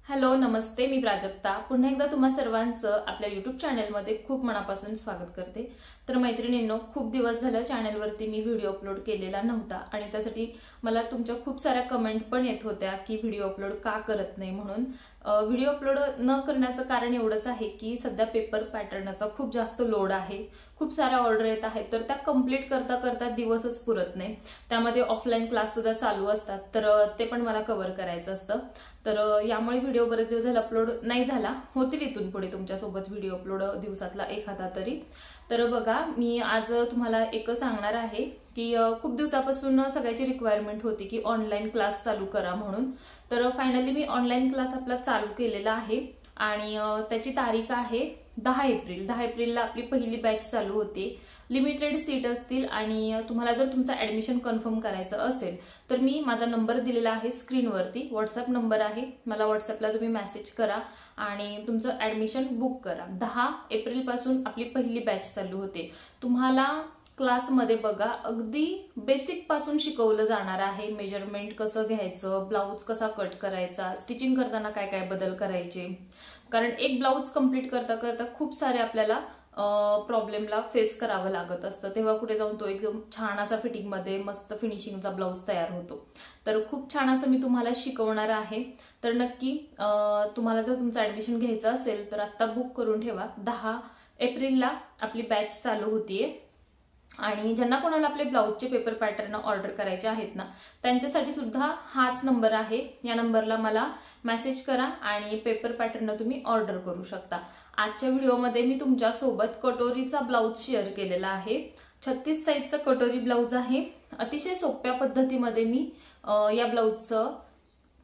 Hello नमस्ते, मी प्राजक्ता पुन्हा एकदा तुम्हा सर्वांचं आपल्या यूट्यूब चॅनलमध्ये खूप मनापासून स्वागत करते। तर मैत्रिणींनो, खूप दिवस झालं चॅनलवरती मी व्हिडिओ अपलोड केलेला नव्हता आणि त्यासाठी मला तुमच्या खूप साऱ्या कमेंट पण येत होत्या की व्हिडिओ अपलोड का करत नाही म्हणून। व्हिडिओ अपलोड न करण्याचं कारण एवढंच आहे की सध्या पेपर पॅटर्नचा खूप जास्त लोड आहे, खूप साऱ्या ऑर्डर येत आहेत, तर त्या कंप्लीट करता करता दिवसच पुरत नाही। त्यामध्ये ऑफलाईन क्लास सुद्धा चालू असतात, तर ते पण मला कव्हर करायचं असतं। तर यामुळे व्हिडिओ बरेच दिवस झाले अपलोड नाही झाला, होतील इथून पुढे तुमच्यासोबत व्हिडिओ अपलोड दिवसातला एखादा तरी। तर बघा, मी आज तुम्हाला एक सांगणार आहे की खूप दिवसापासून सगळ्याची रिक्वायरमेंट होती की ऑनलाईन क्लास चालू करा म्हणून। तर फायनली मी ऑनलाईन क्लास आपला चालू केलेला आहे आणि त्याची तारीख आहे 10 एप्रिल। 10 एप्रिलला आपली पहिली बॅच चालू होते। लिमिटेड सीट असतील आणि तुम्हाला जर तुमचं ऍडमिशन कन्फर्म करायचं असेल तर मी माझा नंबर दिलेला आहे स्क्रीनवरती, व्हॉट्सअप नंबर आहे, मला व्हॉट्सअपला तुम्ही मेसेज करा आणि तुमचं ऍडमिशन बुक करा। 10 एप्रिल पासून आपली पहिली बॅच चालू होते। तुम्हाला क्लासमध्ये बघा अगदी बेसिक पासून शिकवलं जाणार आहे। मेजरमेंट कसं घ्यायचं, ब्लाउज कसा कट करायचा, स्टिचिंग करताना काय काय बदल करायचे, कारण एक ब्लाउज कंप्लीट करता करता खूप सारे आपल्याला प्रॉब्लेमला फेस करावं लागत असतं, तेव्हा कुठे जाऊन तो एकदम छान असा फिटिंग मध्ये मस्त फिनिशिंगचा ब्लाउज तयार होतो। तर खूप छान असं मी तुम्हाला शिकवणार आहे। तर नक्की तुम्हाला जर तुमचं ऍडमिशन घ्यायचं असेल तर आता बुक करून ठेवा। 10 एप्रिलला आपली बॅच चालू होतीये आणि ज्यांना कोणाला आपले ब्लाउजचे पेपर पॅटर्न ऑर्डर करायचे आहेत ना, त्यांच्यासाठी सुद्धा हाच नंबर आहे। या नंबरला मला मेसेज करा आणि पेपर पॅटर्न तुम्ही ऑर्डर करू शकता। आजच्या व्हिडिओमध्ये मी तुमच्या सोबत कटोरीचा ब्लाउज शेअर केलेला आहे। 36 साईजचा कटोरी ब्लाउज आहे। अतिशय सोप्या पद्धतीमध्ये मी या ब्लाउजचं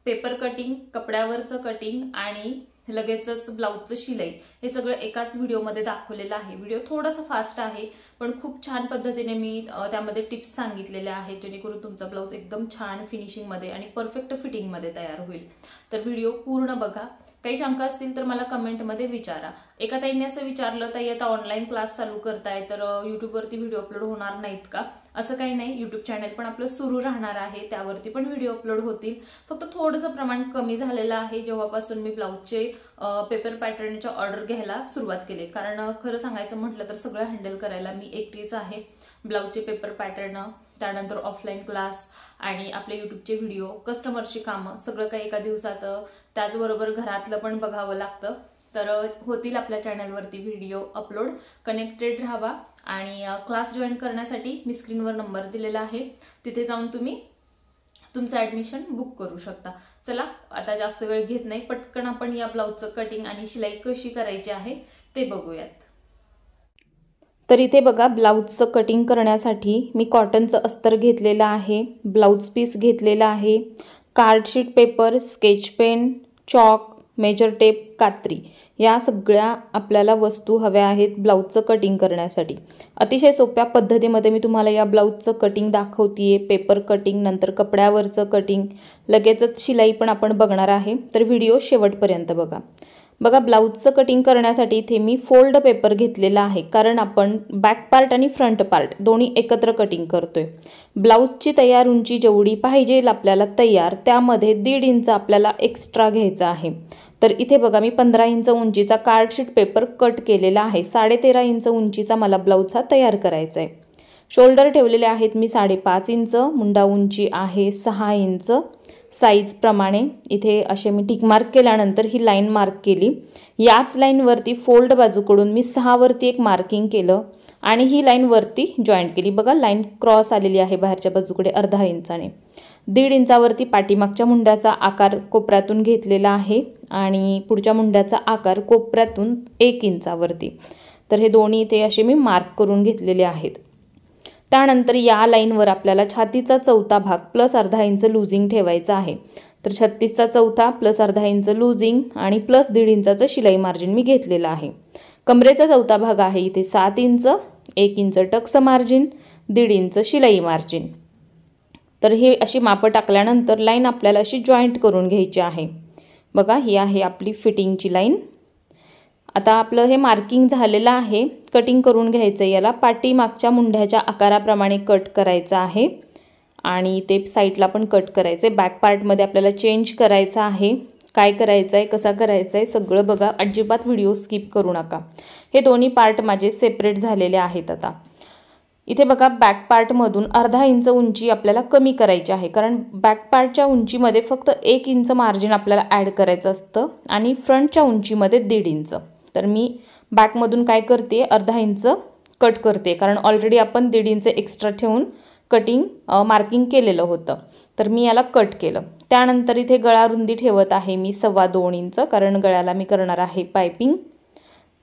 पेपर कटिंग, कपड्यावरचं कटिंग आणि लगेचच ब्लाउजचं शिलाई हे सगळं एकाच व्हिडिओमध्ये दाखवलेलं आहे। व्हिडिओ थोडासा फास्ट आहे पण खूप छान पद्धतीने मी त्यामध्ये टिप्स सांगितलेल्या आहेत, जेणेकरून तुमचा ब्लाउज एकदम छान फिनिशिंग मध्ये आणि परफेक्ट फिटिंग मध्ये तयार होईल। तर व्हिडिओ पूर्ण बघा। काही शंका असतील तर मला कमेंटमध्ये विचारा। एका ताईंनी असं विचारलं, ताई आता ऑनलाईन क्लास चालू करताय तर युट्यूबवरती व्हिडिओ अपलोड होणार नाहीत का? असं काही नाही, युट्यूब चॅनल पण आपलं सुरू राहणार आहे, त्यावरती पण व्हिडिओ अपलोड होतील। फक्त थोडंसं प्रमाण कमी झालेलं आहे जेव्हापासून मी ब्लाउजचे पेपर पॅटर्नच्या ऑर्डर घ्यायला सुरुवात केली, कारण खरं सांगायचं म्हटलं तर सगळं हँडल करायला मी एकटीच आहे। ब्लाउजचे पेपर पॅटर्न, त्यानंतर ऑफलाईन क्लास आणि आपले युट्यूबचे व्हिडिओ, कस्टमरची कामं, सगळं काही एका दिवसात, त्याचबरोबर घरातलं पण बघावं लागतं। तर होतील आपल्या चॅनलवरती व्हिडिओ अपलोड, कनेक्टेड राहावा आणि क्लास जॉईन करण्यासाठी मी स्क्रीनवर नंबर दिलेला आहे, तिथे जाऊन तुम्ही तुमचं ऍडमिशन बुक करू शकता। चला आता जास्त वेळ घेत नाही, पटकन आपण या ब्लाउजचं कटिंग आणि शिलाई कशी करायची आहे ते बघूयात। तर इथे बघा, ब्लाउजचं कटिंग करण्यासाठी मी कॉटनचं अस्तर घेतलेलं आहे, ब्लाउज पीस घेतलेला आहे, card sheet paper, sketch pen, chalk, measure tape, कात्री, या सगळ्या आपल्याला वस्तू हव्या आहेत ब्लाउजचं कटिंग करण्यासाठी। अतिशय सोप्या पद्धतीमध्ये मी तुम्हाला या ब्लाउजचं कटिंग दाखवतेय, पेपर कटिंग, नंतर कपड्यावरचं कटिंग, लगेचच शिलाई पण आपण बघणार आहे, तर व्हिडिओ शेवटपर्यंत बघा। बघा, ब्लाउजचं कटिंग करण्यासाठी इथे मी फोल्ड पेपर घेतलेला आहे, कारण आपण बॅक पार्ट आणि फ्रंट पार्ट दोन्ही एकत्र कटिंग करतोय। ब्लाउजची तयार उंची जेवढी पाहिजे आपल्याला तयार, त्यामध्ये 1.5 इंच आपल्याला एक्स्ट्रा घ्यायचा आहे। तर इथे बघा, मी 15 इंच उंचीचा कार्डशीट पेपर कट केलेला आहे। 13.5 इंच उंचीचा मला ब्लाउज हा तयार करायचा आहे। शोल्डर ठेवलेले आहेत मी 5.5 इंच, मुंडा उंची आहे 6 इंच। साईज प्रमाणे इथे असे मी टिक मार्क केल्यानंतर ही लाईन मार्क केली। याच लाईनवरती फोल्ड बाजूकडून मी 6 वरती एक मार्किंग केलं आणि ही लाईन वरती जॉईंट केली। बघा, लाईन क्रॉस आलेली आहे बाहेरच्या बाजूकडे अर्धा इंचाने। 1.5 इंचावरती पाठीमागच्या मुंड्याचा आकार कोपऱ्यातून घेतलेला आहे आणि पुढच्या मुंड्याचा आकार कोपऱ्यातून 1 इंचावरती। तर हे दोन्ही इथे असे मी मार्क करून घेतलेले आहेत। त्यानंतर या लाईनवर आपल्याला छातीचा चौथा भाग प्लस अर्धा इंच लूजिंग ठेवायचा आहे। तर 36चा चौथा प्लस अर्धा इंच लूजिंग आणि प्लस 1.5 इंचाचं शिलाई मार्जिन मी घेतलेलं आहे। कमरेचा चौथा भाग आहे इथे 7 inch, 1 inch tucks margin, 1.5 inch शिलाई मार्जिन। तर हे अशी मापं टाकल्यानंतर लाईन आपल्याला अशी जॉईंट करून घ्यायची आहे। बघा, ही आहे आपली फिटिंगची लाईन। आता आपलं हे मार्किंग झालेलं आहे, कटिंग करून घ्यायचं आहे। याला पाठीमागच्या मुंड्याच्या आकाराप्रमाणे कट करायचं आहे आणि ते साईडला पण कट करायचं आहे। बॅक पार्टमध्ये आपल्याला चेंज करायचं आहे। काय करायचं आहे, कसा करायचा आहे सगळं बघा, अजिबात व्हिडिओ स्किप करू नका। हे दोन्ही पार्ट माझे सेपरेट झालेले आहेत। आता इथे बघा बॅक पार्टमधून अर्धा इंच उंची आपल्याला कमी करायची आहे, कारण बॅक पार्टच्या उंचीमध्ये फक्त 1 इंच मार्जिन आपल्याला ॲड करायचं असतं आणि फ्रंटच्या उंचीमध्ये 1.5 इंच। तर मी बॅकमधून काय करते, अर्धा इंच कट करते, कारण ऑलरेडी आपण 1.5 इंच एक्स्ट्रा ठेवून कटिंग मार्किंग केलेलं होतं। तर मी याला कट केलं। त्यानंतर इथे गळा रुंदी ठेवत आहे मी 2.25 इंच, कारण गळ्याला मी करणार आहे पायपिंग।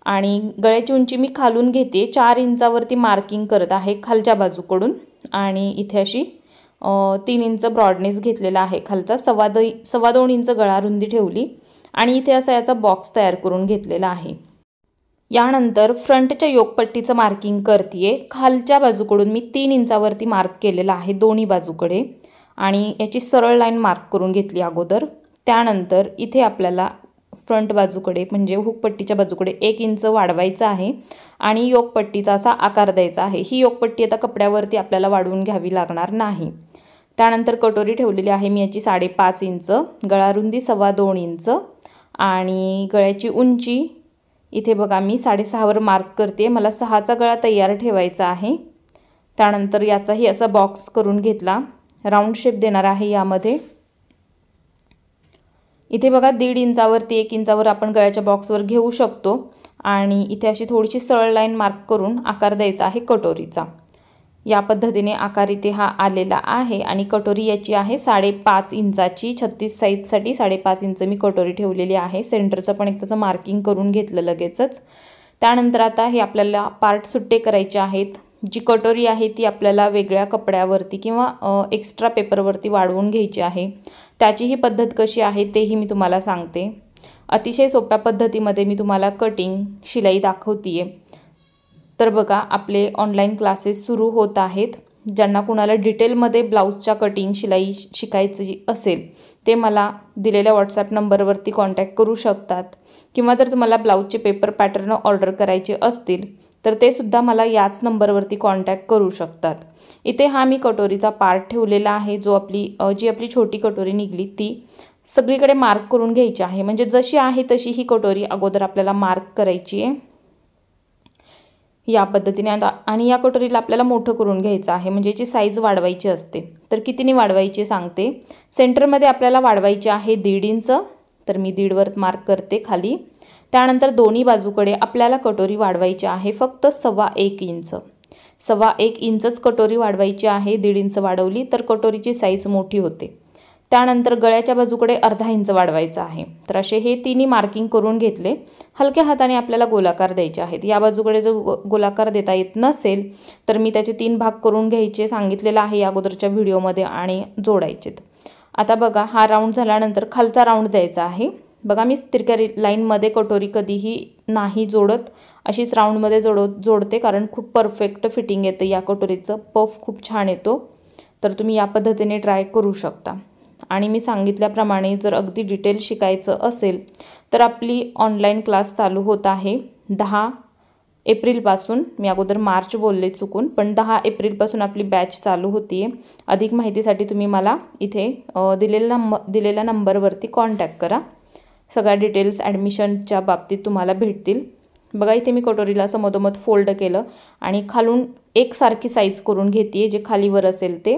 आणि गळ्याची उंची मी खालून घेते, 4 इंचावरती मार्किंग करत आहे खालच्या बाजूकडून। आणि इथे अशी 3 इंच ब्रॉडनेस घेतलेला आहे खालचा, 2.25 इंच गळा रुंदी ठेवली आणि इथे असा याचा बॉक्स तयार करून घेतलेला आहे। यानंतर फ्रंटच्या योकपट्टीचं मार्किंग करते, खालच्या बाजूकडून मी 3 इंचावरती मार्क केलेला आहे दोन्ही बाजूकडे आणि याची सरळ लाईन मार्क करून घेतली अगोदर। त्यानंतर इथे आपल्याला फ्रंट बाजूकडे म्हणजे हुकपट्टीच्या बाजूकडे 1 इंच वाढवायचं आहे आणि योकपट्टीचा असा आकार द्यायचा आहे। ही योकपट्टी आता कपड्यावरती आपल्याला वाढवून घ्यावी लागणार नाही। त्यानंतर कटोरी ठेवलेली आहे मी याची 5.5 इंच, गळा रुंदी 2.25 इंच आणि गळ्याची उंची इथे बघा मी 6.5 वर मार्क करते, मला 6चा गळा तयार ठेवायचा आहे। त्यानंतर याचाही असा बॉक्स करून घेतला, राऊंड शेप देणार आहे यामध्ये। इथे बघा 1.5 इंचावरती 1 इंचावर आपण गळ्याच्या बॉक्सवर घेऊ शकतो आणि इथे अशी थोडीशी सरळ लाईन मार्क करून आकार द्यायचा आहे कटोरीचा। या पद्धतीने आकार इथे हा आलेला आहे आणि कटोरी याची आहे 5.5 इंचाची, 36 साईजसाठी 5.5 इंच मी कटोरी ठेवलेली आहे। सेंटरचं पण एक त्याचं मार्किंग करून घेतलं लगेचच। त्यानंतर आता हे आपल्याला पार्ट सुट्टे करायचे आहेत। जी कटोरी आहे ती आपल्याला वेगळ्या कपड्यावरती किंवा एक्स्ट्रा पेपरवरती वाढवून घ्यायची आहे। त्याची ही पद्धत कशी आहे तेही मी तुम्हाला सांगते। अतिशय सोप्या पद्धतीमध्ये मी तुम्हाला कटिंग शिलाई दाखवतीये। तर बघा आपले ऑनलाईन क्लासेस सुरू होत आहेत। ज्यांना कुणाला डिटेलमध्ये ब्लाऊजच्या कटिंग शिलाई शिकायची असेल ते मला दिलेल्या व्हॉट्सॲप नंबरवरती कॉन्टॅक्ट करू शकतात, किंवा जर तुम्हाला ब्लाऊजचे पेपर पॅटर्न ऑर्डर करायचे असतील तर ते सुद्धा मला याच नंबरवरती कॉन्टॅक्ट करू शकतात। इथे हा मी कटोरीचा पार्ट ठेवलेला आहे, जी आपली छोटी कटोरी निघली ती सगळीकडे मार्क करून घ्यायची आहे। म्हणजे जशी आहे तशी ही कटोरी अगोदर आपल्याला मार्क करायची आहे या पद्धतीने। आणि या कटोरीला आपल्याला मोठं करून घ्यायचं आहे, म्हणजे याची साईज वाढवायची असते। तर कितीने वाढवायची सांगते। सेंटरमध्ये आपल्याला वाढवायची आहे 1.5 इंच, तर मी 1.5 वर मार्क करते खाली। त्यानंतर दोन्ही बाजूकडे आपल्याला कटोरी वाढवायची आहे फक्त 1.25 इंच, 1.25 इंचच कटोरी वाढवायची आहे। 1.5 इंच वाढवली तर कटोरीची साईज मोठी होते। त्यानंतर गळ्याच्या बाजूकडे अर्धा इंच वाढवायचं आहे। तर असे हे तिन्ही मार्किंग करून घेतले। हलक्या हाताने आपल्याला गोलाकार द्यायचे आहेत। या बाजूकडे जर गोलाकार देता येत नसेल तर मी त्याचे 3 भाग करून घ्यायचे सांगितलेलं आहे या अगोदरच्या व्हिडिओमध्ये आणि जोडायचेत। आता बघा हा राऊंड झाल्यानंतर खालचा राऊंड द्यायचा आहे। बघा मी तिरक्या लाईनमध्ये कटोरी कधीही नाही जोडत, अशीच राऊंडमध्ये जोडते, कारण खूप परफेक्ट फिटिंग येते या कटोरीचं, पफ खूप छान येतो। तर तुम्ही या पद्धतीने ट्राय करू शकता। आणि मी सांगितल्याप्रमाणे जर अगदी डिटेल शिकायचं असेल तर आपली ऑनलाईन क्लास चालू होत आहे 10 एप्रिलपासून। मी अगोदर मार्च बोलले चुकून, पण 10 एप्रिलपासून आपली बॅच चालू होतीये। अधिक माहितीसाठी तुम्ही मला इथे दिलेल्या नंबरवरती कॉन्टॅक्ट करा। सगळ्या डिटेल्स ॲडमिशनच्या बाबतीत तुम्हाला भेटतील। बघा इथे मी कटोरीला असं मधोमध फोल्ड केलं आणि खालून एकसारखी साईज करून घेते जे खालीवर असेल ते।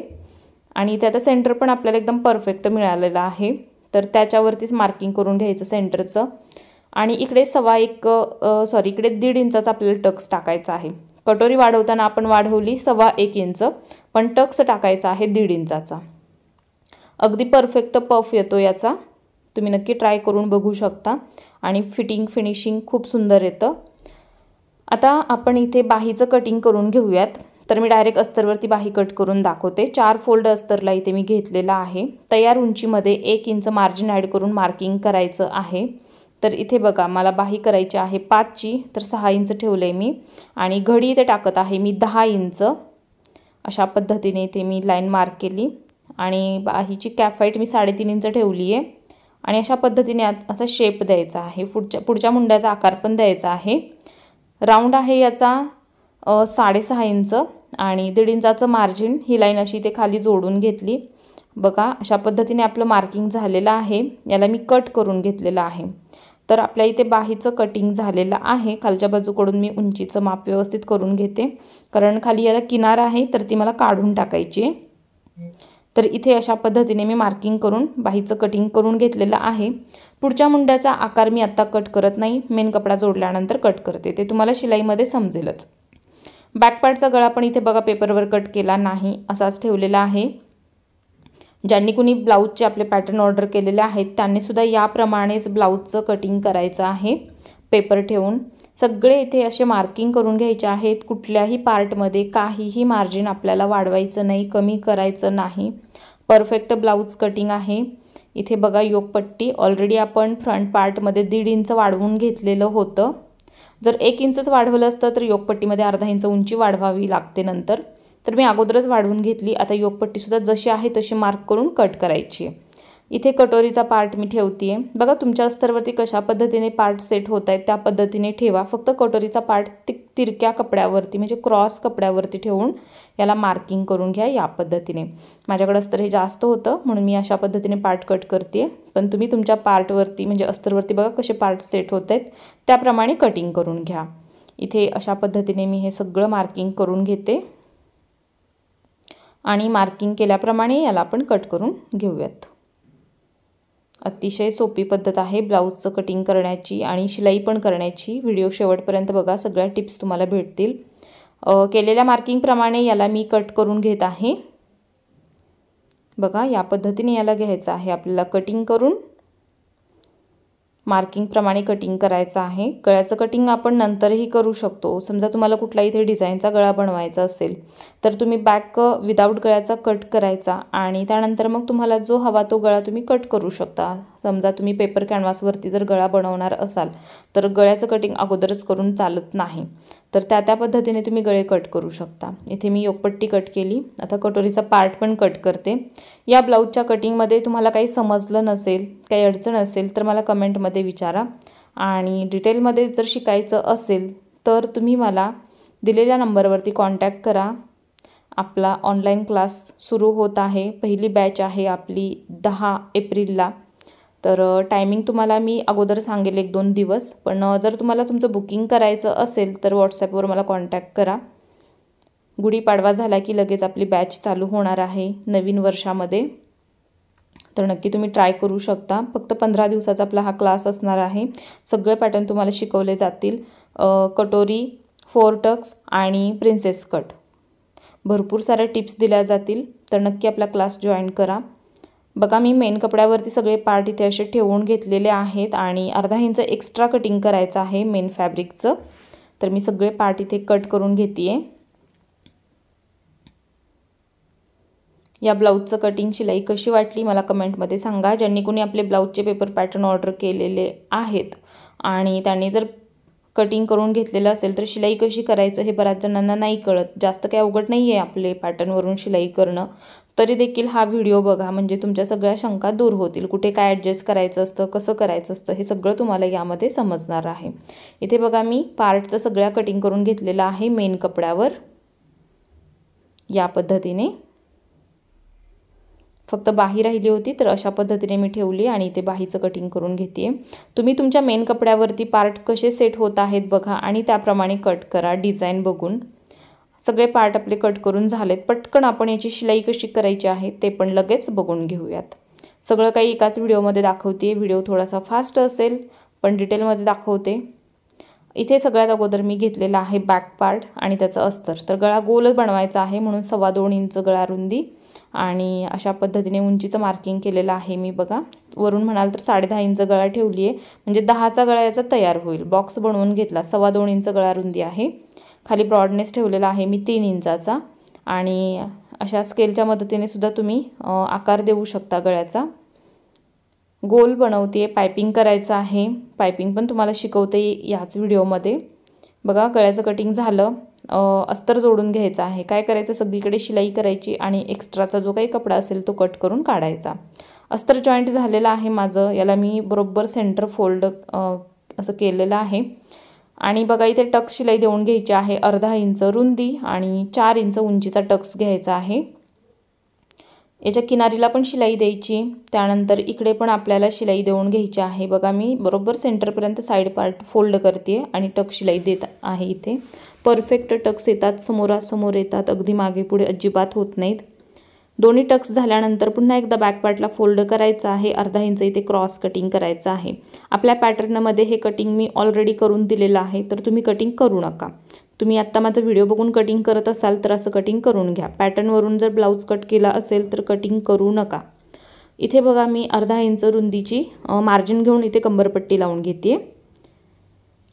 आणि इथे आता सेंटर पण आपल्याला एकदम परफेक्ट मिळालेलं आहे, तर त्याच्यावरतीच मार्किंग करून घ्यायचं सेंटरचं। आणि इकडे इकडे 1.5 इंचाचा आपल्याला टक्स टाकायचा आहे। कटोरी वाढवताना आपण वाढवली 1.25 इंच, पण टक्स टाकायचा आहे 1.5 इंचाचा। अगदी परफेक्ट पफ येतो याचा, तुम्ही नक्की ट्राय करून बघू शकता आणि फिनिशिंग खूप सुंदर येतं। आता आपण इथे बाहीचं कटिंग करून घेऊयात। तर मी डायरेक्ट अस्तरवरती बाही कट करून दाखवते। 4 फोल्ड अस्तरला इथे मी घेतलेला आहे। तयार उंचीमध्ये 1 इंच मार्जिन ॲड करून मार्किंग करायचं आहे। तर इथे बघा मला बाही करायची आहे 5ची, तर 6 इंच ठेवले मी आणि घडी इथे टाकत आहे मी 10 इंच। अशा पद्धतीने इथे मी लाईन मार्क केली आणि बाहीची कॅप हाईट मी 3.5 इंच ठेवली आहे आणि अशा पद्धतीने असा शेप द्यायचा आहे। पुढच्या मुंड्याचा आकार पण द्यायचा आहे। राऊंड आहे याचा 6.5 इंच आणि 1.5 इंचाचं मार्जिन, ही लाईन अशी ते खाली जोडून घेतली बघा अशा पद्धतीने आपलं मार्किंग झालेलं आहे. याला मी कट करून घेतलेलं आहे. तर आपल्या इथे बाहीचं कटिंग झालेलं आहे. खालच्या बाजूकडून मी उंचीचं माप व्यवस्थित करून घेते, कारण खाली याला किनार आहे तर ती मला काढून टाकायची आहे. तर इथे अशा पद्धतीने मी मार्किंग करून बाहीचं कटिंग करून घेतलेलं आहे. पुढच्या मुंड्याचा आकार मी आत्ता कट करत नाही, मेन कपडा जोडल्यानंतर कट करते, ते तुम्हाला शिलाईमध्ये समजेलच. बॅक पार्टचा गळा पण इथे बघा पेपरवर कट केला नाही, असाच ठेवलेला आहे. ज्यांनी कुणी ब्लाऊजचे आपले पॅटर्न ऑर्डर केलेले आहेत त्यांनीसुद्धा याप्रमाणेच ब्लाऊजचं कटिंग करायचं आहे. पेपर ठेवून सगळे इथे असे मार्किंग करून घ्यायचे आहेत. कुठल्याही पार्टमध्ये काहीही मार्जिन आपल्याला वाढवायचं नाही, कमी करायचं नाही. परफेक्ट ब्लाऊज कटिंग आहे. इथे बघा योगपट्टी ऑलरेडी आपण फ्रंट पार्टमध्ये 1.5 इंच वाढवून घेतलेलं होतं. जर 1 इंचच वाढवलं असतं तर योगपट्टीमध्ये अर्धा इंच उंची वाढवावी लागते नंतर, तर मी अगोदरच वाढवून घेतली. आता योगपट्टीसुद्धा जशी आहे तशी मार्क करून कट करायची. इथे कटोरीचा पार्ट मी ठेवते आहे. बघा तुमच्या अस्तरवरती कशा पद्धतीने पार्ट सेट होत आहेत त्या पद्धतीने ठेवा. फक्त कटोरीचा पार्ट तिरक्या कपड्यावरती म्हणजे क्रॉस कपड्यावरती ठेवून याला मार्किंग करून घ्या या पद्धतीने. माझ्याकडे अस्तर हे जास्त होतं म्हणून मी अशा पद्धतीने पार्ट कट करते, पण तुम्ही तुमच्या पार्टवरती म्हणजे अस्तरवरती बघा कसे पार्ट सेट होत आहेत त्याप्रमाणे कटिंग करून घ्या. इथे अशा पद्धतीने मी हे सगळं मार्किंग करून घेते आणि मार्किंग केल्याप्रमाणे याला आपण कट करून घेऊयात. अतिशय सोपी पद्धत आहे ब्लाऊजचं कटिंग करण्याची आणि शिलाई पण करण्याची. व्हिडिओ शेवटपर्यंत बघा, सगळ्या टिप्स तुम्हाला भेटतील. केलेल्या मार्किंगप्रमाणे याला मी कट करून घेत आहे. बघा या पद्धतीने याला घ्यायचं आहे आपल्याला कटिंग करून. मार्किंगप्रमाणे कटिंग करायचं आहे. गळ्याचं कटिंग आपण नंतरही करू शकतो. समजा तुम्हाला कुठला इथे डिझाईनचा गळा बनवायचा असेल तर तुम्ही बॅक विदाऊट गळ्याचा कट करायचा आणि त्यानंतर मग तुम्हाला जो हवा तो गळा तुम्ही कट करू शकता. समजा तुम्ही पेपर कॅनव्हासवरती जर गळा बनवणार असाल तर गळ्याचं कटिंग अगोदरच करून चालत नाही, तर त्या पद्धतीने तुम्ही गळे कट करू शकता. इथे मी योगपट्टी कट केली. आता कटोरीचा पार्ट पण कट करते. या ब्लाऊजच्या कटिंगमध्ये तुम्हाला काही समजलं नसेल, काही अडचण असेल तर मला कमेंटमध्ये विचारा आणि डिटेलमध्ये जर शिकायचं असेल तर तुम्ही मला दिलेल्या नंबरवरती कॉन्टॅक्ट करा. आपला ऑनलाईन क्लास सुरू होत आहे. पहिली बॅच आहे आपली 10 एप्रिलला. तर टायमिंग तुम्हाला मी अगोदर सांगेल 1-2 दिवस, पण जर तुम्हाला तुमचं बुकिंग करायचं असेल तर व्हॉट्सॲपवर मला कॉन्टॅक्ट करा. गुढीपाडवा झाला की लगेच आपली बॅच चालू होणार आहे नवीन वर्षामध्ये, तर नक्की तुम्ही ट्राय करू शकता. फक्त 15 दिवसाचा आपला हा क्लास असणार आहे. सगळे पॅटर्न तुम्हाला शिकवले जातील. कटोरी, 4 टक्स आणि प्रिन्सेस कट, भरपूर साऱ्या टिप्स दिल्या जातील. तर नक्की आपला क्लास जॉईन करा. बघा मी मेन कपड्यावरती सगळे पार्ट इथे असे ठेवून घेतलेले आहेत आणि अर्धा इंच एक्स्ट्रा कटिंग करायचं आहे मेन फॅब्रिकचं. तर मी सगळे पार्ट इथे कट करून घेते आहे. या ब्लाऊजचं कटिंग शिलाई कशी वाटली मला कमेंटमध्ये सांगा. ज्यांनी कोणी आपले ब्लाऊजचे पेपर पॅटर्न ऑर्डर केलेले आहेत आणि त्यांनी जर कटिंग करून घेतलेलं असेल तर शिलाई कशी करायचं हे बऱ्याच जणांना नाही कळत. जास्त काही अवघड नाही आहे आपले पॅटर्नवरून शिलाई करणं. तरी देखील हा व्हिडिओ बघा, म्हणजे तुमच्या सगळ्या शंका दूर होतील. कुठे काय ॲडजस्ट करायचं असतं, कसं करायचं असतं हे सगळं तुम्हाला यामध्ये समजणार आहे. इथे बघा मी पार्टचं सगळ्या कटिंग करून घेतलेलं आहे मेन कपड्यावर या पद्धतीने. फक्त बाही राहिली होती तर अशा पद्धतीने मी ठेवली आणि इथे बाहीचं कटिंग करून घेते. तुम्ही तुमच्या मेन कपड्यावरती पार्ट कसे सेट होत आहेत बघा आणि त्याप्रमाणे कट करा डिझाईन बघून. सगळे पार्ट आपले कट करून झालेत. पटकन आपण याची शिलाई कशी करायची आहे ते पण लगेच बघून घेऊयात. सगळं काही एकाच व्हिडिओमध्ये दाखवते. व्हिडिओ थोडासा फास्ट असेल पण डिटेलमध्ये दाखवते. इथे सगळ्यात अगोदर मी घेतलेला आहे बॅक पार्ट आणि त्याचं अस्तर. तर गळा गोल बनवायचा आहे म्हणून 2.25 इंच गळा रुंदी आणि अशा पद्धतीने उंचीचं मार्किंग केलेलं आहे मी. बघा वरून म्हणाल तर 10.5 इंच गळा ठेवली आहे, म्हणजे 10चा गळा याचा तयार होईल. बॉक्स बनवून घेतला. 2.25 इंच गळा रुंदी आहे. खाली ब्रॉडनेस ठेवलेला आहे मी 3 इंचाचा आणि अशा स्केलच्या मदतीने सुद्धा तुम्ही आकार देऊ शकता गळ्याचा. गोल बनवते. पायपिंग करायचं आहे. पायपिंग पण तुम्हाला शिकवते याच व्हिडिओमध्ये. बघा गळ्याचं कटिंग झालं. अस्तर जोडून घ्यायचं आहे. काय करायचं, सगळीकडे शिलाई करायची आणि एक्स्ट्राचा जो काही कपडा असेल तो कट करून काढायचा. अस्तर जॉईंट झालेलं आहे माझं. याला मी बरोबर सेंटर फोल्ड असं केलेलं आहे आणि बघा इथे टक्स शिलाई देऊन घ्यायची आहे. 1/2 इंच रुंदी आणि 4 इंच उंचीचा टक्स घ्यायचा आहे. याच्या किनारीला पण शिलाई द्यायची, त्यानंतर इकडे पण आपल्याला शिलाई देऊन घ्यायची आहे। बघा मी बरोबर सेंटरपर्यंत साईड पार्ट फोल्ड करते आणि टक शिलाई देत आहे। इथे परफेक्ट टक्स येतात, समोरासमोर येतात, अगदी मागे पुढे अजिबात होत नाहीत। दोन्ही टक्स झाल्यानंतर पुन्हा एकदा बॅक पार्टला फोल्ड करायचं आहे, अर्धा इंच इथे क्रॉस कटिंग करायचं आहे। आपल्या पॅटर्नमध्ये हे कटिंग मी ऑलरेडी करून दिलेलं आहे, तर तुम्ही कटिंग करू नका। तुम्ही आत्ता माझा व्हिडिओ बघून कटिंग करत असाल तर असं कटिंग करून घ्या। पॅटर्नवरून जर ब्लाऊज कट केला असेल तर कटिंग करू नका। इथे बघा मी अर्धा इंच रुंदीची मार्जिन घेऊन इथे कंबरपट्टी लावून घेते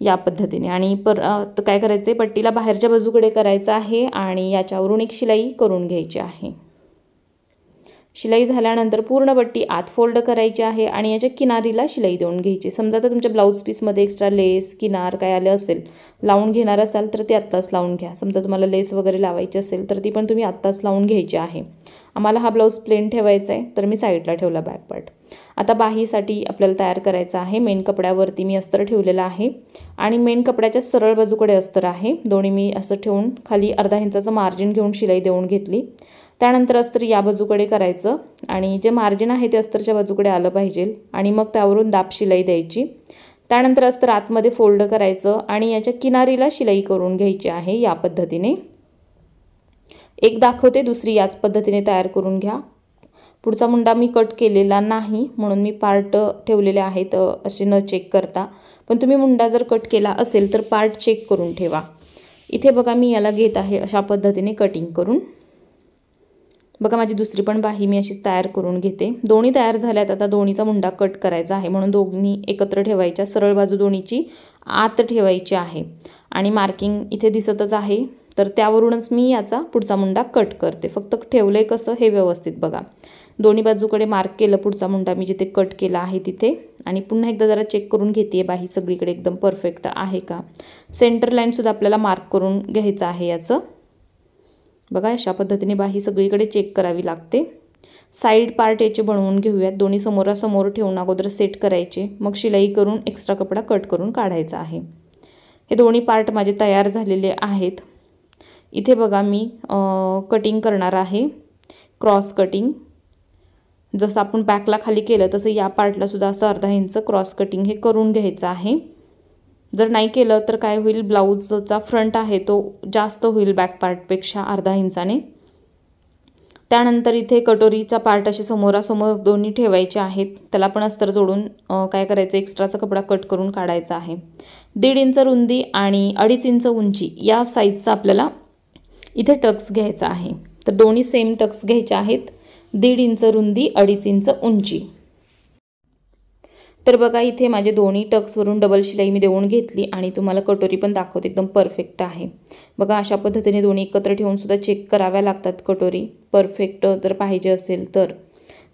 या पद्धतीने। आणि काय करायचं आहे, पट्टीला बाहेरच्या बाजूकडे करायचं आहे आणि याच्यावरून एक शिलाई करून घ्यायची आहे। शिलाई झाल्यानंतर पूर्ण पट्टी आत फोल्ड करायची आहे आणि याच्या किनारीला शिलाई देऊन घ्यायची। समजा तर तुमच्या ब्लाऊज पीसमध्ये एक्स्ट्रा लेस किनार काय आले असेल, लावून घेणार असाल तर ते आत्ताच लावून घ्या। समजा तुम्हाला लेस वगैरे लावायची असेल तर ती पण तुम्ही आत्ताच लावून घ्यायची आहे। आम्हाला हा ब्लाऊज प्लेन ठेवायचा आहे तर मी साईडला ठेवला बॅक पार्ट। आता बाहीसाठी आपल्याला तयार करायचं आहे। मेन कपड्यावरती मी अस्तर ठेवलेला आहे आणि मेन कपड्याच्या सरळ बाजूकडे अस्तर आहे। दोन्ही मी असं ठेवून खाली अर्धा इंचाचं मार्जिन घेऊन शिलाई देऊन घेतली। त्यानंतर अस्तर या बाजूकडे करायचं आणि जे मार्जिन आहे ते अस्तरच्या बाजूकडे आलं पाहिजे आणि मग त्यावरून दाब शिलाई द्यायची। त्यानंतर अस्तर आतमध्ये फोल्ड करायचं आणि याच्या किनारीला शिलाई करून घ्यायची आहे या पद्धतीने। एक दाखवते, दुसरी याच पद्धतीने तयार करून घ्या। पुढचा मुंडा मी कट केलेला नाही म्हणून मी पार्ट ठेवलेले आहेत असे न चेक करता, पण तुम्ही मुंडा जर कट केला असेल तर पार्ट चेक करून ठेवा। इथे बघा मी याला घेत आहे अशा पद्धतीने कटिंग करून। बघा माझी दुसरी पण बाही मी अशीच तयार करून घेते। दोन्ही तयार झाल्यात, आता दोन्हीचा मुंडा कट करायचा आहे म्हणून दोन्ही एकत्र ठेवायच्या। सरळ बाजू दोन्हीची आत ठेवायची आहे आणि मार्किंग इथे दिसतच आहे, तर त्यावरूनच मी याचा पुढचा मुंडा कट करते। फक्त ठेवलंय कसं हे व्यवस्थित बघा। दोन्ही बाजूकडे मार्क केलं पुढचा मुंडा मी जिथे कट केला आहे तिथे, आणि पुन्हा एकदा जरा चेक करून घेते बाही सगळीकडे एकदम परफेक्ट आहे का। सेंटर लाईनसुद्धा आपल्याला मार्क करून घ्यायचं आहे याचं। बघा अशा पद्धतीने बाही सगळीकडे चेक करावी लागते। साईड पार्ट याचे बनवून घेऊयात। दोन्ही समोरासमोर ठेवून अगोदर सेट करायचे, मग शिलाई करून एक्स्ट्रा कपडा कट करून काढायचा आहे। हे दोन्ही पार्ट माझे तयार झालेले आहेत। इथे बघा मी कटिंग करणार आहे, क्रॉस कटिंग। जसं आपण बॅकला खाली केलं तसं या पार्टला सुद्धा असं अर्धा इंच क्रॉस कटिंग हे करून घ्यायचं आहे। जर नाही केलं तर काय होईल, ब्लाऊजचा फ्रंट आहे तो जास्त होईल बॅक पार्टपेक्षा अर्धा इंचाने। त्यानंतर इथे कटोरीचा पार्ट असे समोरासमोर दोन्ही ठेवायचे आहेत, त्याला पण अस्तर जोडून काय करायचं, एक्स्ट्राचा कपडा कट करून काढायचा आहे। 1.5 इंच रुंदी आणि 2.5 इंच उंची या साईजचा आपल्याला इथे टक्स घ्यायचा आहे। तर दोन्ही सेम टक्स घ्यायचे आहेत, 1.5 इंच रुंदी 2.5 इंच उंची। तर बघा इथे माझे दोन्ही टक्सवरून डबल शिलाई मी देऊन घेतली आणि तुम्हाला कटोरी पण दाखवते, एकदम परफेक्ट आहे। बघा अशा पद्धतीने दोन्ही एकत्र ठेवून सुद्धा चेक कराव्या लागतात कटोरी, परफेक्ट जर पाहिजे असेल तर।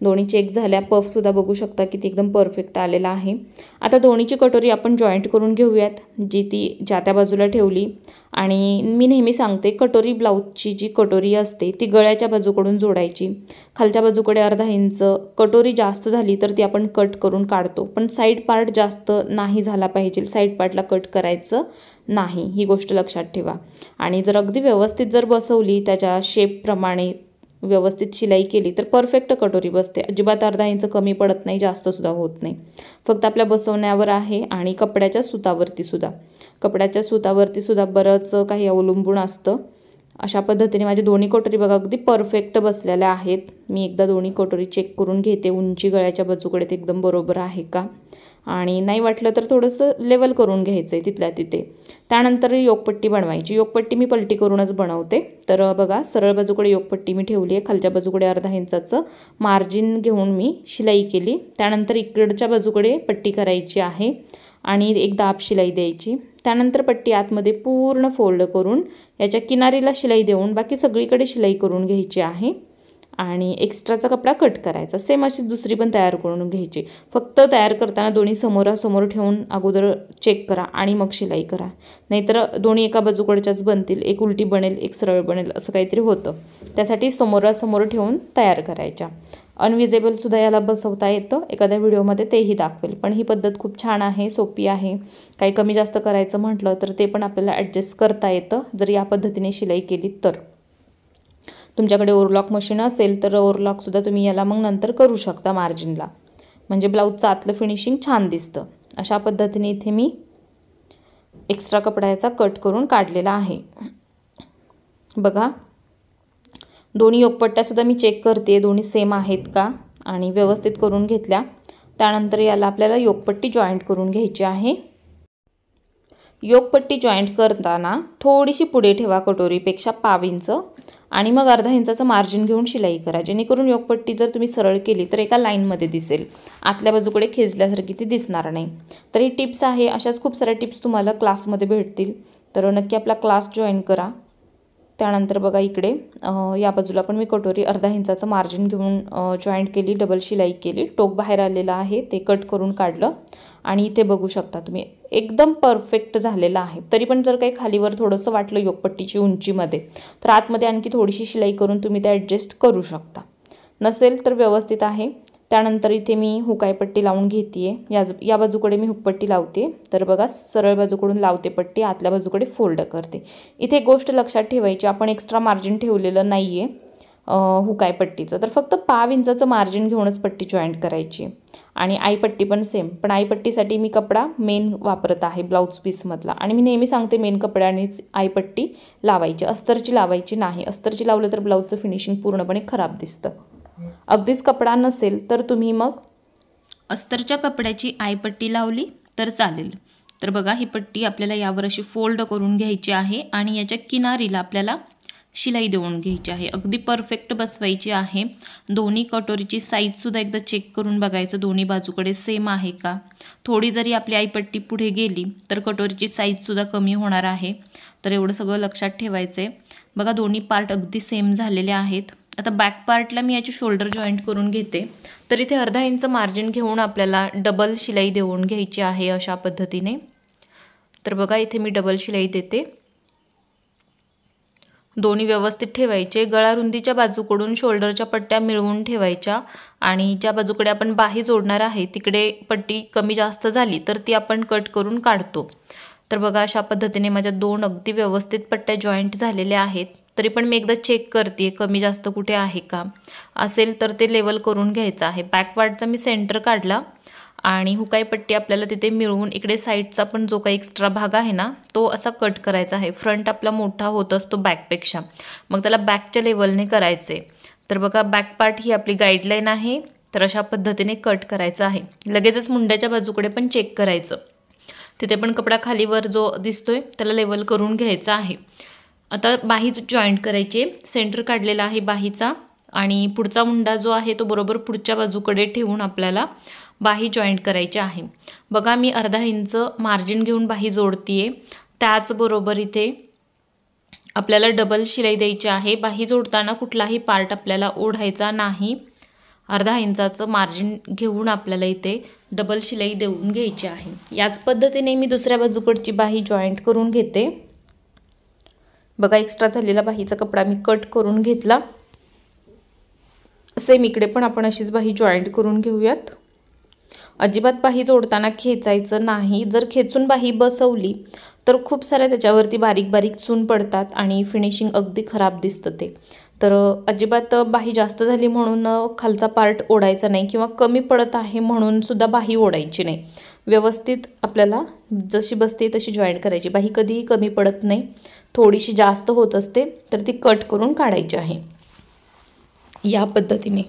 दोन्ही चेक झाल्या, पफसुद्धा बघू शकता किती एकदम परफेक्ट आलेला आहे। आता दोन्हीची कटोरी आपण जॉईंट करून घेऊयात, जी ती ज्या त्या बाजूला ठेवली। आणि मी नेहमी सांगते, कटोरी ब्लाऊजची जी कटोरी असते ती गळ्याच्या बाजूकडून जोडायची, खालच्या बाजूकडे अर्धा इंच। कटोरी जास्त झाली तर ती आपण कट करून काढतो, पण साईड पार्ट जास्त नाही झाला पाहिजे, साईड पार्टला कट करायचं नाही, ही गोष्ट लक्षात ठेवा। आणि जर अगदी व्यवस्थित जर बसवली, त्याच्या शेपप्रमाणे व्यवस्थित शिलाई केली तर परफेक्ट कटोरी बसते। अजिबात अर्धा इंच कमी पडत नाही, जास्त सुद्धा होत नाही। फक्त आपल्या बसवण्यावर आहे आणि कपड्याच्या सुतावरती सुद्धा बरंच काही अवलंबून असतं। अशा पद्धतीने माझी दोन्ही कटोरी बघा अगदी परफेक्ट बसलेल्या आहेत। मी एकदा दोन्ही कटोरी चेक करून घेते, उंची गळ्याच्या बाजूकडे ते एकदम बरोबर आहे का, आणि नाही वाटलं तर थोडंसं लेवल करून घ्यायचं आहे तिथल्या तिथे। त्यानंतर योगपट्टी बनवायची। योगपट्टी मी पलटी करूनच बनवते। तर बघा सरळ बाजूकडे योगपट्टी मी ठेवली आहे, खालच्या बाजूकडे अर्धा इंचाचं मार्जिन घेऊन मी शिलाई केली। त्यानंतर इकडच्या बाजूकडे पट्टी करायची आहे आणि एक दाब शिलाई द्यायची। त्यानंतर पट्टी आतमध्ये पूर्ण फोल्ड करून याच्या किनारीला शिलाई देऊन बाकी सगळीकडे शिलाई करून घ्यायची आहे आणि एक्स्ट्राचा कपडा कट करायचा। सेम अशीच दुसरी पण तयार करून घ्यायची। फक्त तयार करताना दोन्ही समोरासमोर ठेवून अगोदर चेक करा आणि मग शिलाई करा, नाहीतर दोन्ही एका बाजूकडच्याच बनतील, एक उलटी बनेल एक सरळ बनेल असं काहीतरी होतं। त्यासाठी समोरासमोर ठेवून तयार करायच्या। अनविजेबलसुद्धा याला बसवता येतं, एखाद्या व्हिडिओमध्ये तेही दाखवेल, पण ही पद्धत खूप छान आहे, सोपी आहे। काही कमी जास्त करायचं म्हटलं तर ते पण आपल्याला ॲडजस्ट करता येतं जर या पद्धतीने शिलाई केली तर। तुमच्याकडे ओव्हरलॉक मशीन असेल तर ओव्हरलॉकसुद्धा तुम्ही याला मग नंतर करू शकता मार्जिनला, म्हणजे ब्लाऊजचं आतलं फिनिशिंग छान दिसतं. अशा पद्धतीने इथे मी एक्स्ट्रा कपडा याचा कट करून काढलेला आहे. बघा, दोन्ही योगपट्ट्यासुद्धा मी चेक करते दोन्ही सेम आहेत का आणि व्यवस्थित करून घेतल्या. त्यानंतर याला आपल्याला योगपट्टी जॉईंट करून घ्यायची आहे. योगपट्टी जॉईंट करताना थोडीशी पुढे ठेवा कटोरीपेक्षा पाव इंच आणि मग अर्धा इंचाचं मार्जिन घेऊन शिलाई करा, जेणेकरून योगपट्टी जर तुम्ही सरळ केली तर एका लाईनमध्ये दिसेल, आतल्या बाजूकडे खेचल्यासारखी ती दिसणार नाही. तर ही टिप्स आहे. अशाच खूप साऱ्या टिप्स तुम्हाला क्लासमध्ये भेटतील, तर नक्की आपला क्लास जॉईन करा. त्यानंतर बघा इकडे या बाजूला पण मी कटोरी अर्धा इंचाचं मार्जिन घेऊन जॉईंट केली, डबल शिलाई केली. टोक बाहेर आलेलं आहे ते कट करून काढलं आणि इथे बघू शकता तुम्ही एकदम परफेक्ट झालेलं आहे. तरी पण जर काही खालीवर थोडंसं वाटलं योगपट्टीची उंचीमध्ये तर आतमध्ये आणखी थोडीशी शिलाई करून तुम्ही ते ॲडजस्ट करू शकता. नसेल तर व्यवस्थित आहे. त्यानंतर इथे मी हुकाई पट्टी लावून घेते. या बाजूकडे मी हुकपट्टी लावते. तर बघा, सरळ बाजूकडून लावते पट्टी, आतल्या बाजूकडे फोल्ड करते. इथे एक गोष्ट लक्षात ठेवायची, आपण एक्स्ट्रा मार्जिन ठेवलेलं नाही आहे हुकाई पट्टीचं, तर फक्त पाव इंचाचं मार्जिन घेऊनच पट्टी जॉईंट करायची. आणि आईपट्टी पण सेम, पण आईपट्टीसाठी मी कपडा मेन वापरत आहे ब्लाऊज पीसमधला, आणि मी नेहमी सांगते मेन कपड्यानेच आईपट्टी लावायची, अस्तरची लावायची नाही. अस्तरची लावलं तर ब्लाऊजचं फिनिशिंग पूर्णपणे खराब दिसतं. अगदीच कपडा नसेल तर तुम्ही मग अस्तरच्या कपड्याची आईपट्टी लावली तर चालेल. तर बघा, ही पट्टी आपल्याला यावर अशी फोल्ड करून घ्यायची आहे आणि याच्या किनारीला आपल्याला शिलाई देऊन घ्यायची आहे. अगदी परफेक्ट बसवायची आहे. दोन्ही कटोरीची साईजसुद्धा एकदा चेक करून बघायचं, दोन्ही बाजूकडे सेम आहे का. थोडी जरी आपली आईपट्टी पुढे गेली तर कटोरीची साईजसुद्धा कमी होणार आहे. तर एवढं सगळं लक्षात ठेवायचं आहे. बघा, दोन्ही पार्ट अगदी सेम झालेले आहेत. आता बॅक पार्टला मी याची शोल्डर जॉईंट करून घेते. तर इथे अर्धा इंच मार्जिन घेऊन आपल्याला डबल शिलाई देऊन घ्यायची आहे अशा पद्धतीने. तर बघा, इथे मी डबल शिलाई देते. दोन्ही व्यवस्थित ठेवायचे. गळा रुंदीच्या बाजूकडून शोल्डरच्या पट्ट्या मिळवून ठेवायच्या आणि ज्या बाजूकडे आपण बाही जोडणार आहे तिकडे पट्टी कमी जास्त झाली तर ती आपण कट करून काढतो. तर बघा, अशा पद्धतीने माझ्या दोन अगदी व्यवस्थित पट्ट्या जॉईंट झालेल्या आहेत. तरी पण मी एकदा चेक करते कमी जास्त कुठे आहे का, असेल तर ते लेवल करून घ्यायचं आहे. बॅक पार्टचा मी सेंटर काढला आणि हुकाई पट्टी आपल्याला तिथे मिळवून इकडे साईडचा पण जो काही एक्स्ट्रा भाग आहे ना तो असा कट करायचा आहे. फ्रंट आपला मोठा होत असतो बॅकपेक्षा, मग त्याला बॅकच्या लेवलने करायचे. तर बघा, बॅक पार्ट ही आपली गाईडलाईन आहे. तर अशा पद्धतीने कट करायचं आहे. लगेचच मुंड्याच्या बाजूकडे पण चेक करायचं, तिथे पण कपडा खालीवर जो दिसतोय त्याला लेवल करून घ्यायचा आहे. आता बाही जॉईंट करायची. सेंटर काढलेला आहे बाहीचा आणि पुढचा मुंडा जो आहे तो बरोबर पुढच्या बाजूकडे ठेवून आपल्याला बाही जॉईंट करायची आहे. बघा, मी अर्धा इंच मार्जिन घेऊन बाही जोडतीये. त्याचबरोबर इथे आपल्याला डबल शिलाई द्यायची आहे. बाही जोडताना कुठलाही पार्ट आपल्याला ओढायचा नाही. अर्धा इंचाचं मार्जिन घेऊन आपल्याला इथे डबल शिलाई देऊन घ्यायची आहे. याच पद्धतीने मी दुसऱ्या बाजूकडची बाही जॉईंट करून घेते. बघा, एक्स्ट्रा झालेला बाहीचा कपडा मी कट करून घेतला. सेम इकडे पण आपण अशीच बाही जॉईंट करून घेऊयात. अजिबात बाही जोडताना खेचायचं नाही. जर खेचून बाही बसवली तर खूप साऱ्या त्याच्यावरती बारीक बारीक चून पडतात आणि फिनिशिंग अगदी खराब दिसतं ते. तर अजिबात बाही जास्त झाली म्हणून खालचा पार्ट ओढायचा नाही किंवा कमी पडत आहे म्हणून सुद्धा बाही ओढायची नाही. व्यवस्थित आपल्याला जशी बसते तशी जॉईंट करायची. बाही कधीही कमी पडत नाही, थोडीशी जास्त होत असते तर ती कट करून काढायची आहे या पद्धतीने.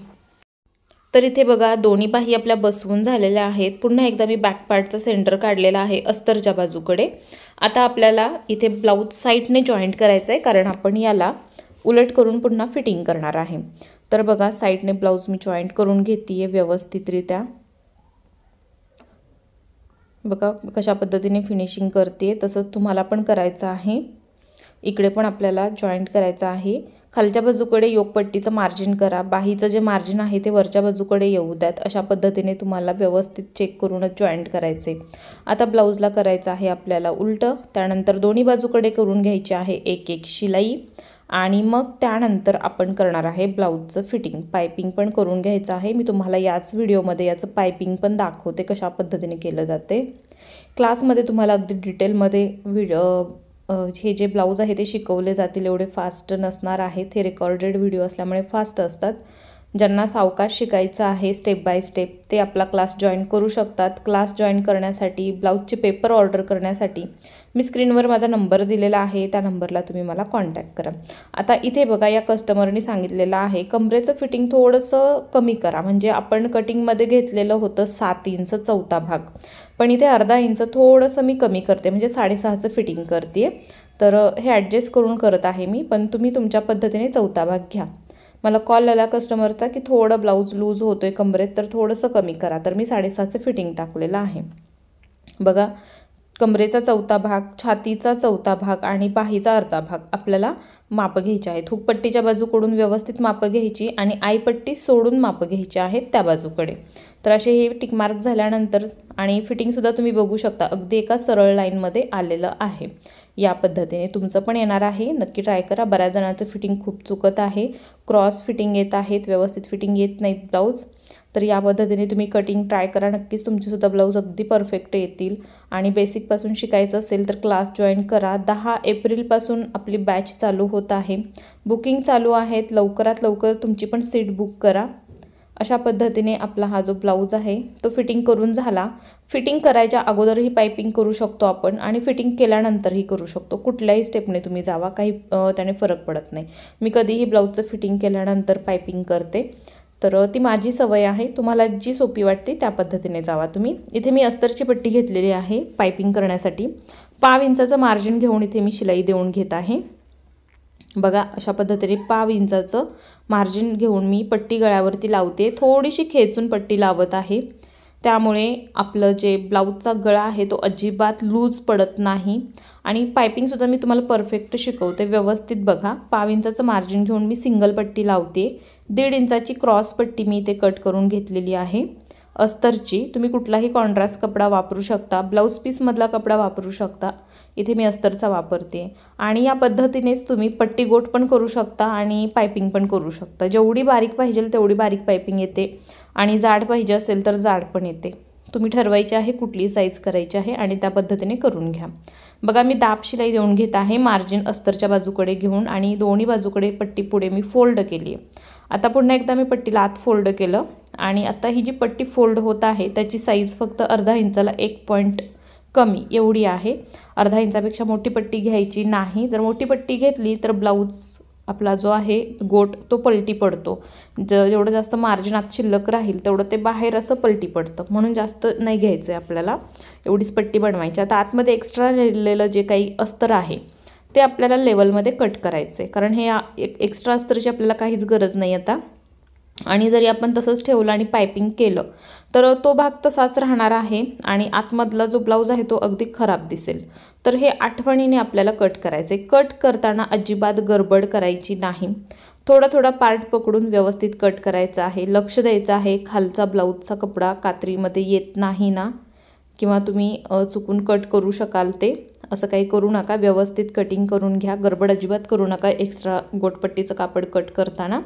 तर इथे बघा, दोन्ही बाही आपल्या बसवून झालेल्या आहेत. पुन्हा एकदा मी बॅक पार्टचा सेंटर काढलेला आहे अस्तरच्या बाजूकडे. आता आपल्याला इथे ब्लाऊज साईडने जॉईंट करायचं आहे, कारण आपण याला उलट करून पुन्हा फिटिंग करणार आहे. तर बघा, साईडने ब्लाऊज मी जॉईंट करून घेते व्यवस्थितरित्या. बघा कशा पद्धतीने फिनिशिंग करते, तसंच तुम्हाला पण करायचं आहे. इकडे पण आपल्याला जॉईंट करायचं आहे. खालच्या बाजूकडे योगपट्टीचं मार्जिन करा. बाहीचं जे मार्जिन आहे ते वरच्या बाजूकडे येऊ द्यात. अशा पद्धतीने तुम्हाला व्यवस्थित चेक करूनच जॉईंट करायचे. आता ब्लाऊजला करायचं आहे आपल्याला उलटं. त्यानंतर दोन्ही बाजूकडे करून घ्यायची आहे एक एक शिलाई आणि मग त्यानंतर आपण करणार आहे ब्लाऊजचं फिटिंग. पायपिंग पण करून घ्यायचं आहे. मी तुम्हाला याच व्हिडिओमध्ये याचं पायपिंग पण दाखवते कशा पद्धतीने केलं जाते. क्लासमध्ये तुम्हाला अगदी डिटेलमध्ये हे जे ब्लाऊज आहे ते शिकवले जातील एवढे फास्ट नसणार आहेत. हे रेकॉर्डेड व्हिडिओ असल्यामुळे फास्ट असतात. ज्यांना सावकाश शिकायचं आहे स्टेप बाय स्टेप ते आपला क्लास जॉईन करू शकतात. क्लास जॉईन करण्यासाठी, ब्लाऊजचे पेपर ऑर्डर करण्यासाठी मी स्क्रीनवर माझा नंबर दिलेला आहे, त्या नंबरला तुम्ही मला कॉन्टॅक्ट करा. आता इथे बघा, या कस्टमरनी सांगितलेलं आहे कमरेचं फिटिंग थोडंसं कमी करा. म्हणजे आपण कटिंगमध्ये घेतलेलं होतं 7 इंच चौथा भाग, पण इथे अर्धा इंच थोडंसं मी कमी करते, म्हणजे 6.5चं फिटिंग करते. तर हे ॲडजस्ट करून करत आहे मी, पण तुम्ही तुमच्या पद्धतीने चौथा भाग घ्या. मला कॉल आला कस्टमरचा की थोडं ब्लाऊज लूज होतो आहे कमरेत, तर थोडंसं कमी करा. तर मी 6.5चं फिटिंग टाकलेलं आहे. बघा, कमरेचा चौथा भाग, छातीचा चौथा भाग आणि बाहीचा अर्धा भाग आपल्याला मापं घ्यायची आहेत. हुकपट्टीच्या बाजूकडून व्यवस्थित मापं घ्यायची आणि आईपट्टी सोडून मापं घ्यायची आहेत त्या बाजूकडे. तर असे हे टिकमार्क झाल्यानंतर आणि फिटिंगसुद्धा तुम्ही बघू शकता अगदी एका सरळ लाईनमध्ये आलेलं आहे. या पद्धतीने तुमचं पण येणार आहे, नक्की ट्राय करा. बऱ्याच जणांचं फिटिंग खूप चुकत आहे, क्रॉस फिटिंग येत आहेत, व्यवस्थित फिटिंग येत नाहीत ब्लाऊज. तर या पद्धतीने तुम्ही कटिंग ट्राय करा, नक्कीच तुमचीसुद्धा ब्लाऊज अगदी परफेक्ट येतील. आणि बेसिकपासून शिकायचं असेल तर क्लास जॉईन करा. 10 एप्रिलपासून आपली बॅच चालू होत आहे, बुकिंग चालू आहेत. लवकरात लवकर तुमची पण सीट बुक करा. अशा पद्धतीने आपला हा जो ब्लाऊज आहे तो फिटिंग करून झाला. फिटिंग करायच्या अगोदरही पायपिंग करू शकतो आपण आणि फिटिंग केल्यानंतरही करू शकतो. कुठल्याही स्टेपने तुम्ही जावा, काही त्याने फरक पडत नाही. मी कधीही ब्लाऊजचं फिटिंग केल्यानंतर पायपिंग करते, तर ती माझी सवय आहे. तुम्हाला जी सोपी वाटते त्या पद्धतीने जावा तुम्ही. इथे मी अस्तरची पट्टी घेतलेली आहे पायपिंग करण्यासाठी. 1/2 इंचाचं मार्जिन घेऊन इथे मी शिलाई देऊन घेत आहे. बघा, अशा पद्धतीने 1/2 इंचाचं मार्जिन घेऊन मी पट्टी गळ्यावरती लावते. थोडीशी खेचून पट्टी लावत आहे, त्यामुळे आपलं जे ब्लाऊजचा गळा आहे तो अजिबात लूज पडत नाही. आणि पायपिंगसुद्धा मी तुम्हाला परफेक्ट शिकवते, व्यवस्थित बघा. 1/2 इंचाचं मार्जिन घेऊन मी सिंगल पट्टी लावते. 1.5 इंचाची क्रॉस पट्टी मी इथे कट करून घेतलेली आहे अस्तरची. तुम्ही कुठलाही कॉन्ट्रास्ट कपडा वापरू शकता, ब्लाऊज पीसमधला कपडा वापरू शकता. इथे मी अस्तरचा वापरते. आणि या पद्धतीनेच तुम्ही पट्टी गोट पण करू शकता आणि पायपिंग पण करू शकता. जेवढी बारीक पाहिजे तेवढी बारीक पायपिंग येते आणि जाड पाहिजे असेल तर जाड पण येते. तुम्ही ठरवायचे आहे कुठली साईज करायची आहे आणि त्या पद्धतीने करून घ्या. बघा, मी दाब शिलाई देऊन घेत आहे मार्जिन अस्तरच्या बाजूकडे घेऊन आणि दोन्ही बाजूकडे पट्टी पुढे मी फोल्ड केली आहे. आता पुन्हा एकदा मी पट्टीला आत फोल्ड केलं आणि आता ही जी पट्टी फोल्ड होत आहे त्याची साईज फक्त अर्धा इंचाला 1 पॉईंट कमी एवढी आहे. अर्धा इंचापेक्षा मोठी पट्टी घ्यायची नाही. जर मोठी पट्टी घेतली तर ब्लाऊज आपला जो आहे गोट तो पलटी पडतो. जेवढं जास्त मार्जिन आत शिल्लक राहील तेवढं ते बाहेर असं पलटी पडतं, म्हणून जास्त नाही घ्यायचं आहे आपल्याला. एवढीच पट्टी बनवायची. आता आतमध्ये एक्स्ट्रा राहिलेलं जे काही अस्तर आहे ते आपल्याला लेवलमध्ये कट करायचं आहे, कारण हे एक्स्ट्रा अस्तरची आपल्याला काहीच गरज नाही आता. आणि जरी आपण तसंच ठेवलं आणि पायपिंग केलं तर तो भाग तसाच राहणार आहे आणि आतमधला जो ब्लाऊज आहे तो अगदी खराब दिसेल. तर हे आठवणीने आपल्याला कट करायचं आहे. कट करताना अजिबात गडबड करायची नाही. थोडा थोडा पार्ट पकडून व्यवस्थित कट करायचा आहे. लक्ष द्यायचं आहे खालचा ब्लाऊजचा कपडा कात्रीमध्ये येत नाही ना, किंवा तुम्ही चुकून कट करू शकाल ते. असं काही करू नका, व्यवस्थित कटिंग करून घ्या. गडबड अजिबात करू नका एक्स्ट्रा गोटपट्टीचं कापड कट करताना.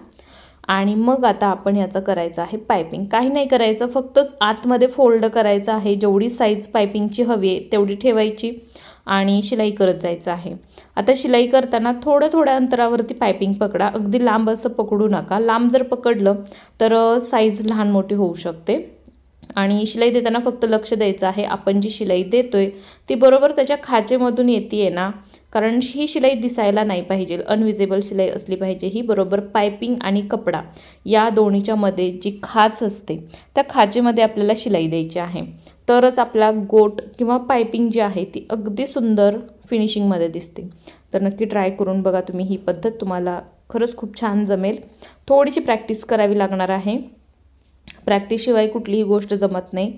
आणि मग आता आपण याचं करायचं आहे पायपिंग. काही नाही करायचं, फक्तच आतमध्ये फोल्ड करायचं आहे. जेवढी साईज पायपिंगची हवी आहे तेवढी ठेवायची आणि शिलाई करत जायचं आहे. आता शिलाई करताना थोड्या थोड्या अंतरावरती पायपिंग पकडा, अगदी लांब असं पकडू नका. लांब जर पकडलं तर साईज लहान मोठी होऊ शकते. आणि शिलाई देताना फक्त लक्ष द्यायचं आहे आपण जी शिलाई देतोय ती बरोबर त्याच्या खाचेमधून येते ना, कारण ही शिलाई दिसायला नाही पाहिजे, अनविजिबल शिलाई असली पाहिजे. ही बरोबर पायपिंग आणि कपडा या दोन्हीच्या मध्ये जी खाच असते त्या खाचेमध्ये आपल्याला शिलाई द्यायची आहे. तरच आपला गोट किंवा पायपिंग जी आहे ती अगदी सुंदर फिनिशिंगमध्ये दिसते. तर नक्की ट्राय करून बघा तुम्ही. ही पद्धत तुम्हाला खरंच खूप छान जमेल. थोडीशी प्रॅक्टिस करावी लागणार आहे, प्रॅक्टिसशिवाय कुठलीही गोष्ट जमत नाही.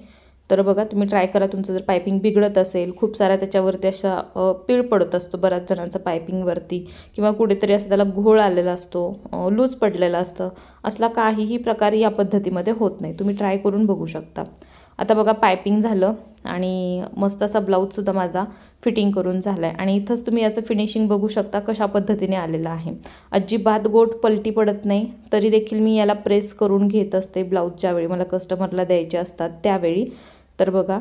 तर बघा, तुम्ही ट्राय करा. तुमचं जर पायपिंग बिघडत असेल, खूप साऱ्या त्याच्यावरती अशा पीळ पडत असतो बऱ्याच जणांचा पायपिंगवरती, किंवा कुठेतरी असं त्याला घोळ आलेला असतो, लूज पडलेलं असतं, असला काहीही प्रकार या पद्धतीमध्ये होत नाही. तुम्ही ट्राय करून बघू शकता. आता बघा, पायपिंग झालं आणि मस्त असा ब्लाऊजसुद्धा माझा फिटिंग करून झाला आहे. आणि इथंच तुम्ही याचं फिनिशिंग बघू शकता कशा पद्धतीने आलेलं आहे. अजिबात गोट पलटी पडत नाही. तरी देखील मी याला प्रेस करून घेत असते ब्लाऊज ज्यावेळी मला कस्टमरला द्यायचे असतात त्यावेळी. तर बघा,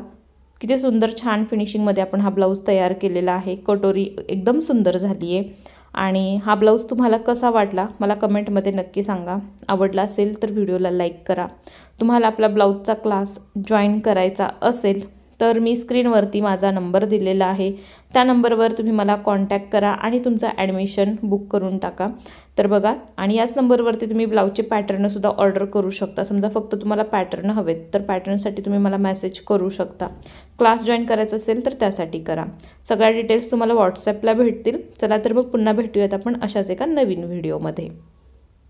किती सुंदर छान फिनिशिंगमध्ये आपण हा ब्लाऊज तयार केलेला आहे। कटोरी एकदम सुंदर झाली आहे। आणि हा ब्लाऊज तुम्हाला कसा वाटला मला कमेंटमध्ये नक्की सांगा। आवडला असेल तर व्हिडिओला लाईक करा। तुम्हाला आपला ब्लाऊजचा क्लास जॉईन करायचा असेल तर मी स्क्रीनवरती माझा नंबर दिलेला आहे, त्या नंबरवर तुम्ही मला कॉन्टॅक्ट करा आणि तुमचं ॲडमिशन बुक करून टाका। तर बघा, आणि याच नंबरवरती तुम्ही ब्लाऊजचे पॅटर्नसुद्धा ऑर्डर करू शकता। समजा फक्त तुम्हाला पॅटर्न हवेत तर पॅटर्नसाठी तुम्ही मला मेसेज करू शकता। क्लास जॉईन करायचा असेल तर त्यासाठी करा। सगळ्या डिटेल्स तुम्हाला व्हॉट्सॲपला भेटतील। चला तर मग पुन्हा भेटूयात आपण अशाच एका नवीन व्हिडिओमध्ये।